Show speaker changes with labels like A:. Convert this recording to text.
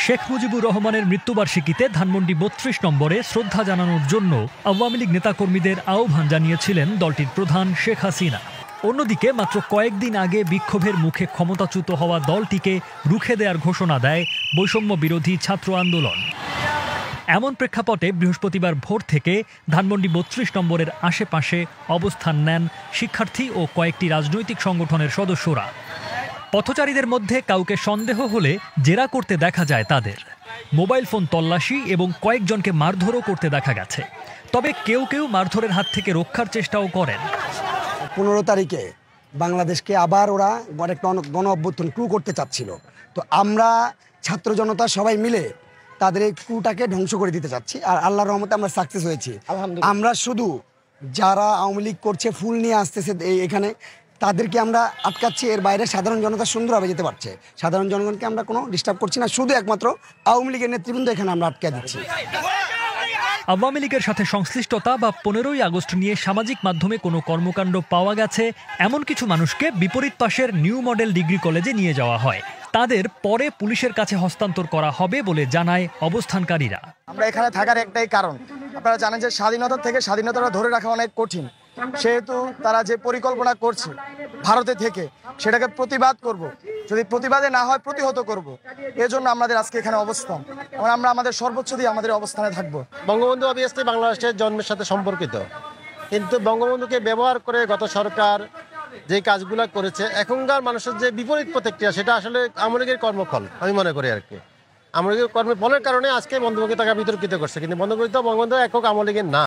A: শেখ মুজিবুর রহমানের মৃত্যুবার্ষিকীতে ধানমন্ডি ৩২ নম্বরে শ্রদ্ধা জানানোর জন্য আওয়ামী লীগ নেতাকর্মীদের আহ্বান জানিয়েছিলেন দলটির প্রধান শেখ হাসিনা। অন্যদিকে মাত্র কয়েকদিন আগে বিক্ষোভের মুখে ক্ষমতাচ্যুত হওয়া দলটিকে রুখে দেওয়ার ঘোষণা দেয় বৈষম্য বিরোধী ছাত্র আন্দোলন। এমন প্রেক্ষাপটে বৃহস্পতিবার ভোর থেকে ধানমন্ডি ৩২ নম্বরের আশেপাশে অবস্থান নেন শিক্ষার্থী ও কয়েকটি রাজনৈতিক সংগঠনের সদস্যরা। পথচারীদের মধ্যে কাউকে সন্দেহ হলে জেরা করতে দেখা যায় তাদের। মোবাইল ফোন তল্লাশি এবং কয়েকজনকে মারধরও করতে দেখা গেছে। তবে কেউ কেউ মারধরের হাত থেকে রক্ষার চেষ্টাও করেন।
B: 15 তারিখে বাংলাদেশকে আবার ওরা একটা গণ অভ্যুত্থান ক্রু করতে চাচ্ছিল। তো আমরা ছাত্র জনতা সবাই মিলে তাদের এই ক্রুটাকে ধ্বংস করে দিতে চাচ্ছি। আর আল্লাহর রহমতে আমরা সাকসেস হয়েছি। আমরা শুধু যারা আওয়ামী লীগ করছে ফুল নিয়ে আসতেছে এখানে তাদেরকে আমরা আটকাচ্ছি, এর বাইরে সাধারণ জনতা সুন্দরভাবে যেতে পারছে। সাধারণ জনগণকে আমরা কোনো ডিস্টার্ব করছি না, শুধু একমাত্র আওয়ামী লীগের নেতৃবৃন্দ এখানে আমরা আটকে দিচ্ছি।
A: আওয়ামী লীগের সাথে সংশ্লিষ্টতা বা 15ই আগস্ট নিয়ে সামাজিক মাধ্যমে কোনো কর্মকাণ্ড পাওয়া গেছে এমন কিছু মানুষকে বিপরীত পাশের নিউ মডেল ডিগ্রি কলেজে নিয়ে যাওয়া হয়। তাদের পরে পুলিশের কাছে হস্তান্তর করা হবে বলে জানায় অবস্থানকারীরা।
C: আমরা এখানে থাকার একটাই কারণ, আপনারা জানেন যে স্বাধীনতা থেকে স্বাধীনতাটা ধরে রাখা অনেক কঠিন। সেহেতু তারা যে পরিকল্পনা করছে ভারতে থেকে, সেটাকে প্রতিবাদ করব। যদি প্রতিবাদে না হয় প্রতিহত করব। এজন্য আমাদের আজকে এখানে অবস্থান। আমরা আমাদের সর্বোচ্চ দিয়ে আমাদের অবস্থানে থাকবো।
D: বঙ্গবন্ধু অবভিয়াসলি বাংলাদেশের জন্মের সাথে সম্পর্কিত, কিন্তু বঙ্গবন্ধুকে ব্যবহার করে গত সরকার যে কাজগুলো করেছে, এখনকার মানুষের যে বিপরীত প্রতিক্রিয়া, সেটা আসলে আওয়ামী লীগের কর্মফল আমি মনে করি আর কি। আওয়ামী লীগের কর্মফলের কারণে আজকে বঙ্গবন্ধুকে তাকে বিতর্কিত করছে, কিন্তু বঙ্গবন্ধু একক আওয়ামী লীগের না।